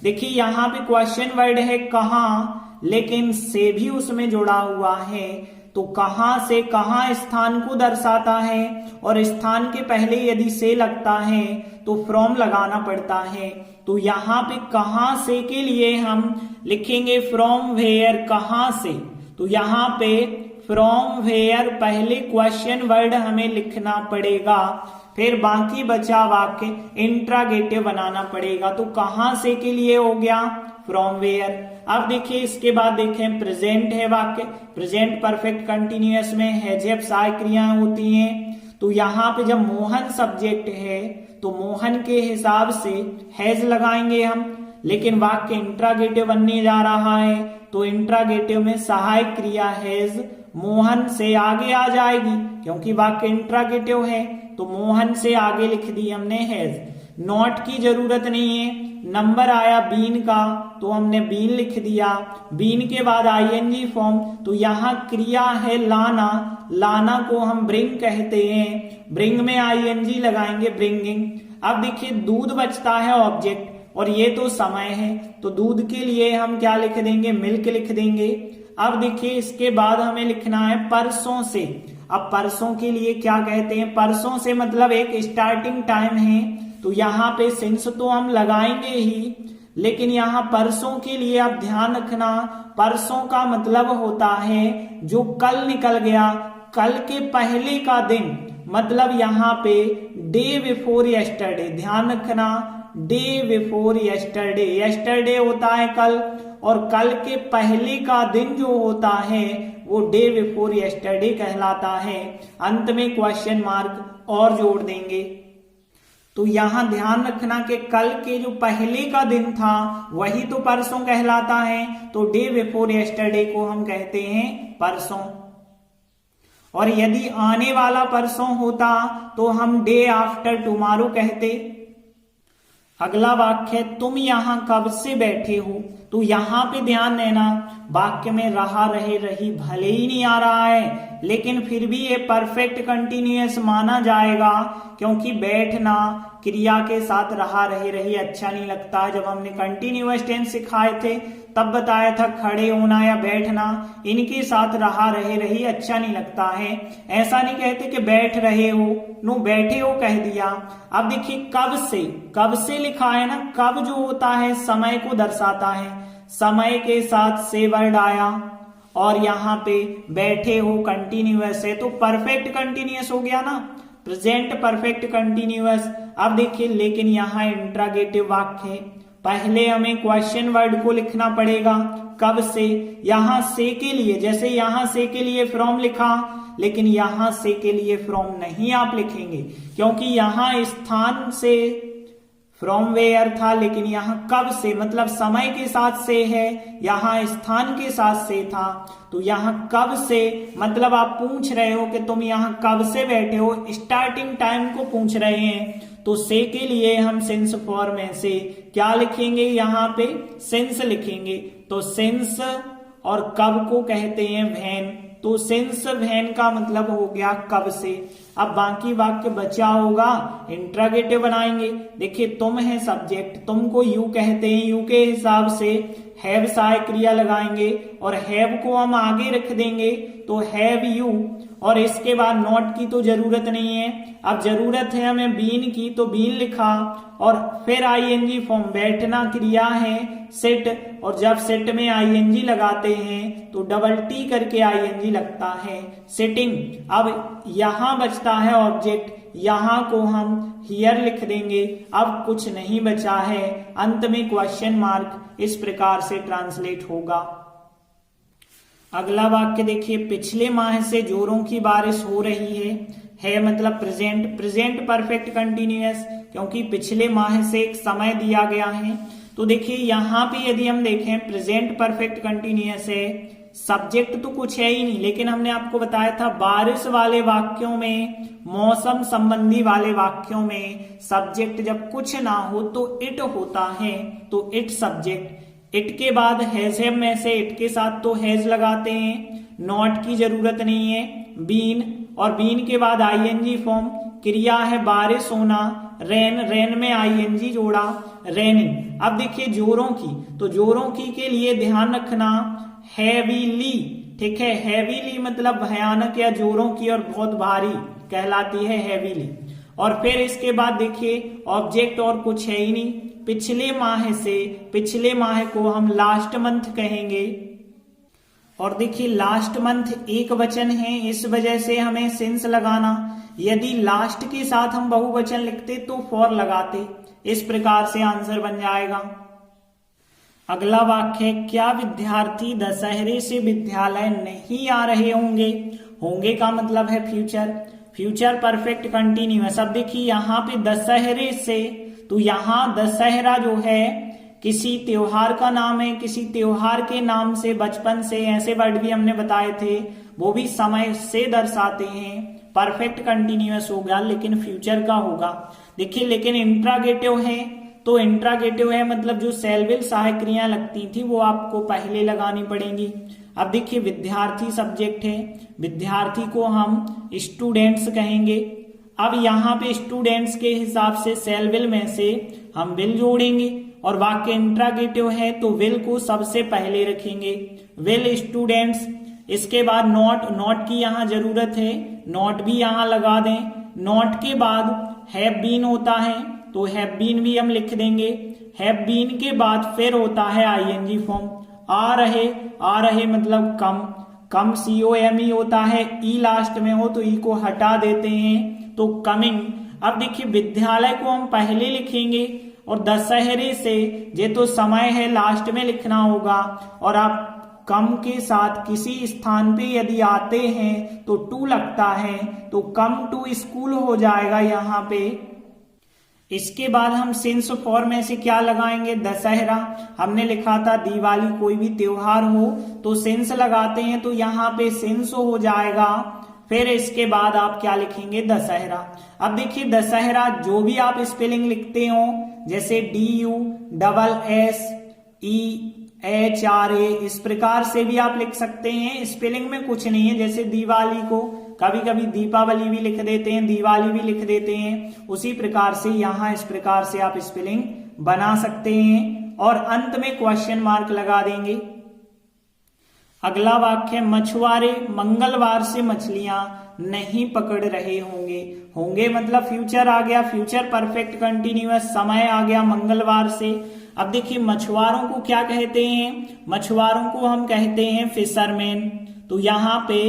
देखिए यहाँ पे क्वेश्चन वर्ड है कहां, लेकिन से भी उसमें जुड़ा हुआ है। तो कहां से, कहां स्थान को दर्शाता है, और स्थान के पहले यदि से लगता है तो फ्रॉम लगाना पड़ता है। तो यहाँ पे कहां से के लिए हम लिखेंगे फ्रॉम वेयर, कहां से। तो यहाँ पे फ्रॉम वेयर पहले क्वेश्चन वर्ड हमें लिखना पड़ेगा, फिर बाकी बचा वाक्य इंट्रागेटिव बनाना पड़ेगा। तो कहां से के लिए हो गया फ्रॉम वेयर। अब देखिए इसके बाद देखें प्रेजेंट है वाक्य। प्रेजेंट परफेक्ट कंटिन्यूअस में हैज हैव सहायक क्रियाएं होती हैं। तो यहाँ पे जब मोहन सब्जेक्ट है तो मोहन के हिसाब से हैज लगाएंगे हम, लेकिन वाक्य इंट्रागेटिव बनने जा रहा है तो इंट्रागेटिव में सहायक क्रिया हैज मोहन से आगे आ जाएगी, क्योंकि वाक्य इंट्रागेटिव है। तो मोहन से आगे लिख दी हमने हैज। नॉट की जरूरत नहीं है। नंबर आया बीन का तो हमने बीन लिख दिया। बीन के बाद आईएनजी फॉर्म, तो यहाँ क्रिया है लाना। लाना को हम ब्रिंग कहते हैं, ब्रिंग में आईएनजी लगाएंगे, ब्रिंगिंग। अब देखिए दूध बचता है ऑब्जेक्ट, और ये तो समय है, तो दूध के लिए हम क्या लिख देंगे, मिल्क लिख देंगे। अब देखिए इसके बाद हमें लिखना है परसों से। अब परसों के लिए क्या कहते हैं, परसों से मतलब एक स्टार्टिंग टाइम है, तो यहाँ पे सिंस तो हम लगाएंगे ही, लेकिन यहाँ परसों के लिए आप ध्यान रखना, परसों का मतलब होता है जो कल निकल गया, कल के पहले का दिन, मतलब यहाँ पे डे बिफोर यस्टरडे। ध्यान रखना, डे बिफोर यस्टरडे, यस्टरडे होता है कल, और कल के पहले का दिन जो होता है वो डे बिफोर यस्टरडे कहलाता है। अंत में क्वेश्चन मार्क और जोड़ देंगे। तो यहां ध्यान रखना कि कल के जो पहले का दिन था वही तो परसों कहलाता है, तो डे बिफोर यस्टरडे को हम कहते हैं परसों। और यदि आने वाला परसों होता तो हम डे आफ्टर टुमारो कहते। अगला वाक्य, तुम यहां कब से बैठे हो। तो यहां पे ध्यान देना, वाक्य में रहा, रहे, रही भले ही नहीं आ रहा है, लेकिन फिर भी ये परफेक्ट कंटिन्यूअस माना जाएगा, क्योंकि बैठना क्रिया के साथ रहा, रहे, रही अच्छा नहीं लगता। जब हमने कंटिन्यूअस टेंस सिखाए थे तब बताया था खड़े होना या बैठना, इनके साथ रहा, रहे, रही अच्छा नहीं लगता है। ऐसा नहीं कहते कि बैठ रहे हो, नो बैठे हो कह दिया। अब देखिए कब से लिखा है ना, कब जो होता है समय को दर्शाता है, समय के साथ से वर्ड आया, और यहाँ पे बैठे हो कंटिन्यूअस है तो परफेक्ट कंटिन्यूअस हो गया ना, प्रेजेंट परफेक्ट कंटिन्यूअस। अब देखिए लेकिन यहाँ इंट्रागेटिव वाक्य है, पहले हमें क्वेश्चन वर्ड को लिखना पड़ेगा कब से। यहां से के लिए, जैसे यहां से के लिए फ्रॉम लिखा, लेकिन यहां से के लिए फ्रॉम नहीं आप लिखेंगे, क्योंकि यहां स्थान से फ्रॉम वेयर था, लेकिन यहाँ कब से मतलब समय के साथ से है, यहाँ स्थान के साथ से था। तो यहाँ कब से मतलब आप पूछ रहे हो कि तुम यहाँ कब से बैठे हो, स्टार्टिंग टाइम को पूछ रहे हैं। तो से के लिए हम सिंस फॉर्म में से क्या लिखेंगे, यहाँ पे सिंस लिखेंगे। तो सिंस और कब को कहते हैं व्हेन, तो सिंस व्हेन का मतलब हो गया कब से। अब बाकी वाक्य बचा होगा, इंट्रागेटिव बनाएंगे। देखिए तुम है सब्जेक्ट, तुमको यू कहते हैं, यू के हिसाब से हैव सहायक क्रिया लगाएंगे और हैव को हम आगे रख देंगे, तो हैव यू। और इसके बाद नॉट की तो जरूरत नहीं है, अब जरूरत है हमें बीन की, तो बीन लिखा और फिर आईएनजी फॉर्म, बैठना क्रिया है सिट, और जब सिट में आईएनजी लगाते हैं तो डबल टी करके आईएनजी लगता है, सिटिंग। अब यहां बचता है ऑब्जेक्ट, यहां को हम हियर लिख देंगे। अब कुछ नहीं बचा है, अंत में क्वेश्चन मार्क इस प्रकार से ट्रांसलेट होगा। अगला वाक्य देखिए, पिछले माह से जोरों की बारिश हो रही है मतलब प्रेजेंट, प्रेजेंट परफेक्ट कंटिन्यूअस, क्योंकि पिछले माह से एक समय दिया गया है। तो देखिए यहाँ पे यदि हम देखें प्रेजेंट परफेक्ट कंटिन्यूअस है, सब्जेक्ट तो कुछ है ही नहीं, लेकिन हमने आपको बताया था बारिश वाले वाक्यों में, मौसम संबंधी वाले वाक्यों में सब्जेक्ट जब कुछ ना हो तो इट होता है, तो इट सब्जेक्ट। इट के बाद हैज है में से इट के साथ तो हैज लगाते हैं, नॉट की जरूरत नहीं है, बीन, और बीन के बाद आईएनजी फॉर्म, क्रिया है बारिश होना, रेन, रेन में आईएनजी जोड़ा, रेनिंग। अब देखिए जोरों की, तो जोरों की के लिए ध्यान रखना हैवीली, ठीक है, हैवीली मतलब भयानक या जोरों की और बहुत भारी कहलाती है हैवीली। और फिर इसके बाद देखिए ऑब्जेक्ट और कुछ है ही नहीं, पिछले माह से, पिछले माह को हम लास्ट मंथ कहेंगे। और देखिए लास्ट मंथ एक वचन है, इस वजह से हमें सिंस लगाना, यदि लास्ट के साथ हम बहुवचन लिखते तो फॉर लगाते, इस प्रकार से आंसर बन जाएगा। अगला वाक्य, क्या विद्यार्थी दशहरे से विद्यालय नहीं आ रहे होंगे। होंगे का मतलब है फ्यूचर, फ्यूचर परफेक्ट कंटिन्यूअस। अब देखिए यहाँ पे दशहरे से, तो यहाँ दशहरा जो है किसी त्योहार का नाम है, किसी त्योहार के नाम से, बचपन से, ऐसे वर्ड भी हमने बताए थे, वो भी समय से दर्शाते हैं, परफेक्ट कंटिन्यूअस होगा लेकिन फ्यूचर का होगा। देखिए लेकिन इंट्रागेटिव है, तो इंट्रागेटिव है मतलब जो सेलविल सहायक क्रिया लगती थी वो आपको पहले लगानी पड़ेंगी। अब देखिए विद्यार्थी सब्जेक्ट है, विद्यार्थी को हम स्टूडेंट्स कहेंगे। अब यहाँ पे स्टूडेंट्स के हिसाब से सेलविल में से हम विल जोड़ेंगे, और वाक्य इंट्रागेटिव है तो विल को सबसे पहले रखेंगे, विल स्टूडेंट्स। इसके बाद नॉट, नॉट की यहाँ जरूरत है, नॉट भी यहाँ लगा दें। नॉट के बाद हैव बीन होता है तो हैव बीन भी हम लिख देंगे, हैव बीन के बाद फिर होता है आईएनजी फॉर्म। आ रहे मतलब कम COME होता है, ई लास्ट में हो तो ई को हटा देते हैं तो कमिंग। अब देखिए विद्यालय को हम पहले लिखेंगे और दशहरे से ये तो समय है लास्ट में लिखना होगा, और आप कम के साथ किसी स्थान पे यदि आते हैं तो टू लगता है तो कम टू स्कूल हो जाएगा यहाँ पे। इसके बाद हम सिंस फॉर में से क्या लगाएंगे, दशहरा हमने लिखा था दिवाली कोई भी त्योहार हो तो सिंस लगाते हैं तो यहाँ पे सिंस हो जाएगा। फिर इसके बाद आप क्या लिखेंगे, दशहरा। अब देखिए दशहरा जो भी आप स्पेलिंग लिखते हो जैसे DUSSEHRA इस प्रकार से भी आप लिख सकते हैं, स्पेलिंग में कुछ नहीं है। जैसे दिवाली को कभी कभी दीपावली भी लिख देते हैं, दिवाली भी लिख देते हैं, उसी प्रकार से यहाँ इस प्रकार से आप स्पेलिंग बना सकते हैं और अंत में क्वेश्चन मार्क लगा देंगे। अगला वाक्य, मछुआरे मंगलवार से मछलियां नहीं पकड़ रहे होंगे मतलब फ्यूचर आ गया, फ्यूचर परफेक्ट कंटिन्यूअस, समय आ गया मंगलवार से। अब देखिए मछुआरों को क्या कहते हैं, मछुआरों को हम कहते हैं फिशरमैन, तो यहाँ पे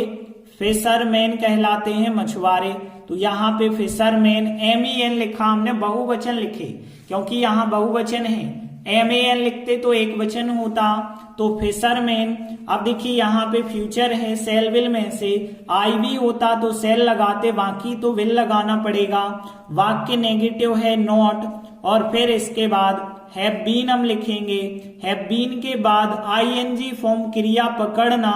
फिशरमैन कहलाते हैं मछुआरे। तो यहाँ पे फिशरमैन MEN लिखा हमने, बहुवचन लिखे क्योंकि यहाँ बहुवचन है, MAN लिखते तो एक वचन होता तो फिशरमैन। अब देखिए यहाँ पे फ्यूचर है, सेल विल में से IV होता तो सेल लगाते, बाकी तो विल लगाना पड़ेगा। वाक्य नेगेटिव है नॉट, और फिर इसके बाद हैव बीन हम लिखेंगे, हैव बीन के बाद ING फॉर्म क्रिया पकड़ना,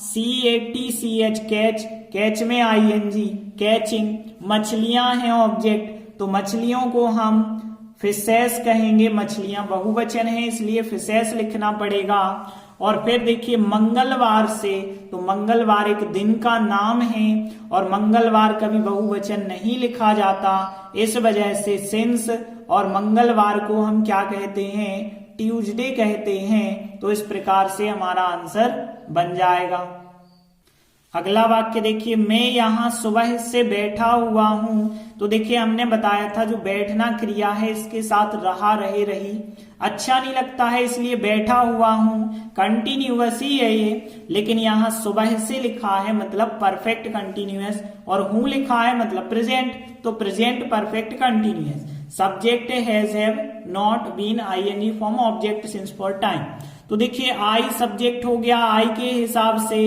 CATCH कैच, कैच में ING कैचिंग। मछलियां हैं ऑब्जेक्ट तो मछलियों को हम फिशेस कहेंगे, मछलियां बहुवचन है इसलिए फिशेस लिखना पड़ेगा। और फिर देखिए मंगलवार से, तो मंगलवार एक दिन का नाम है और मंगलवार कभी बहुवचन नहीं लिखा जाता, इस वजह से सिंस और मंगलवार को हम क्या कहते हैं, ट्यूसडे कहते हैं। तो इस प्रकार से हमारा आंसर बन जाएगा। अगला वाक्य देखिए, मैं यहाँ सुबह से बैठा हुआ हूं, तो देखिए हमने बताया था जो बैठना क्रिया है इसके साथ रहा रहे रही अच्छा नहीं लगता है इसलिए बैठा हुआ हूं, कंटिन्यूअस ही है ये, लेकिन यहाँ सुबह से लिखा है मतलब परफेक्ट कंटिन्यूअस, और हूं लिखा है मतलब प्रेजेंट, तो present perfect continuous. Subject has have not been ING form object since for time. तो देखिए आई सब्जेक्ट हो गया, आई के हिसाब से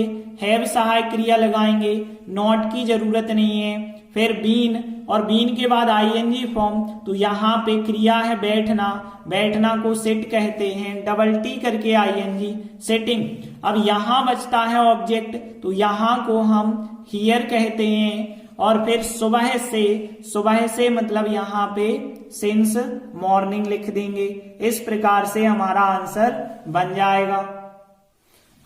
हैव सहायक क्रिया लगाएंगे, नॉट की जरूरत नहीं है। फिर बीन, और बीन के बाद ING फॉर्म, तो यहाँ पे क्रिया है बैठना, बैठना को सिट कहते हैं, डबल टी करके ING सिटिंग। अब यहाँ बचता है ऑब्जेक्ट, तो यहाँ को हम हियर कहते हैं। और फिर सुबह से, सुबह से मतलब यहाँ पे सिंस मॉर्निंग लिख देंगे। इस प्रकार से हमारा आंसर बन जाएगा।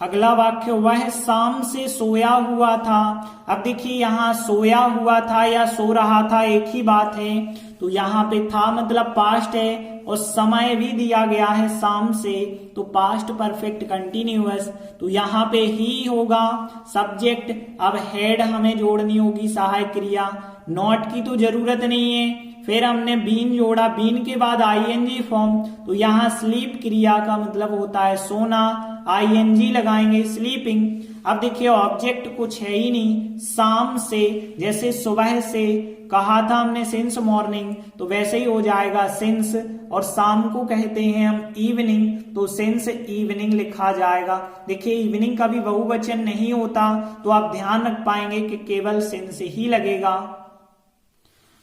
अगला वाक्य, वह शाम से सोया हुआ था। अब देखिए यहाँ सोया हुआ था या सो रहा था एक ही बात है, तो यहाँ पे था मतलब पास्ट है और समय भी दिया गया है शाम से, तो पास्ट परफेक्ट कंटिन्यूअस, तो यहाँ पे ही होगा सब्जेक्ट। अब हेड हमें जोड़नी होगी सहायक क्रिया, नॉट की तो जरूरत नहीं है। फिर हमने बीन जोड़ा, बीन के बाद ING फॉर्म, तो यहाँ स्लीप क्रिया का मतलब होता है सोना, ING लगाएंगे स्लीपिंग। अब देखिए ऑब्जेक्ट कुछ है ही नहीं, शाम से, जैसे सुबह से कहा था हमने सिंस मॉर्निंग, तो वैसे ही हो जाएगा सिंस, और शाम को कहते हैं हम इवनिंग, तो सिंस इवनिंग लिखा जाएगा। देखिए इवनिंग का भी बहुवचन नहीं होता, तो आप ध्यान रख पाएंगे कि केवल सिंस ही लगेगा।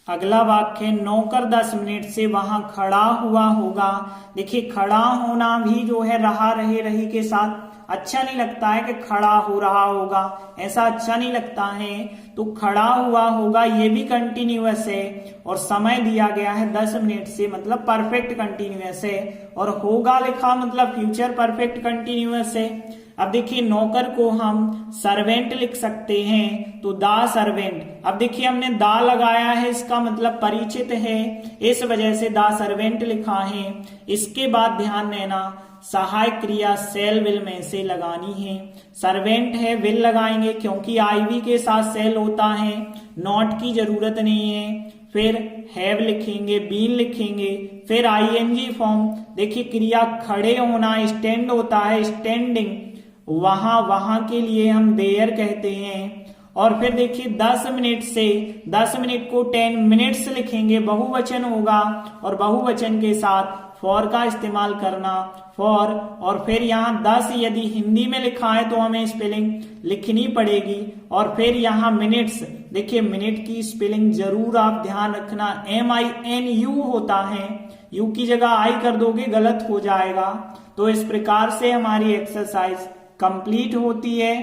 अगला वाक्य, नौकर 10 मिनट से वहां खड़ा हुआ होगा। देखिए खड़ा होना भी जो है रहा रहे रही के साथ अच्छा नहीं लगता है कि खड़ा हो रहा होगा, ऐसा अच्छा नहीं लगता है, तो खड़ा हुआ होगा ये भी कंटिन्यूअस है और समय दिया गया है 10 मिनट से मतलब परफेक्ट कंटिन्यूअस है, और होगा लिखा मतलब फ्यूचर परफेक्ट कंटिन्यूअस है। अब देखिए नौकर को हम सर्वेंट लिख सकते हैं, तो दा सर्वेंट। अब देखिए हमने दा लगाया है, इसका मतलब परिचित है, इस वजह से दा सर्वेंट लिखा है। इसके बाद ध्यान देना सहायक क्रिया सेल विल में से लगानी है। सर्वेंट है विल लगाएंगे क्योंकि IV के साथ सेल होता है, नॉट की जरूरत नहीं है। फिर हैव लिखेंगे, बीन लिखेंगे, फिर आईएनजी फॉर्म। देखिए क्रिया खड़े होना स्टैंड होता है, स्टैंडिंग, वहां के लिए हम देयर कहते हैं। और फिर देखिए 10 मिनट से 10 मिनट को 10 मिनट्स लिखेंगे, बहुवचन होगा और बहुवचन के साथ फॉर का इस्तेमाल करना, फॉर। और फिर यहाँ 10 यदि हिंदी में लिखा है तो हमें स्पेलिंग लिखनी पड़ेगी। और फिर यहाँ मिनट्स, देखिए मिनट की स्पेलिंग जरूर आप ध्यान रखना, MINU होता है, यू की जगह आई कर दोगे गलत हो जाएगा। तो इस प्रकार से हमारी एक्सरसाइज कंप्लीट होती है।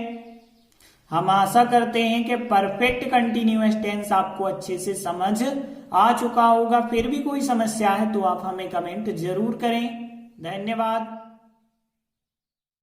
हम आशा करते हैं कि परफेक्ट कंटिन्यूअस टेंस आपको अच्छे से समझ आ चुका होगा। फिर भी कोई समस्या है तो आप हमें कमेंट जरूर करें। धन्यवाद।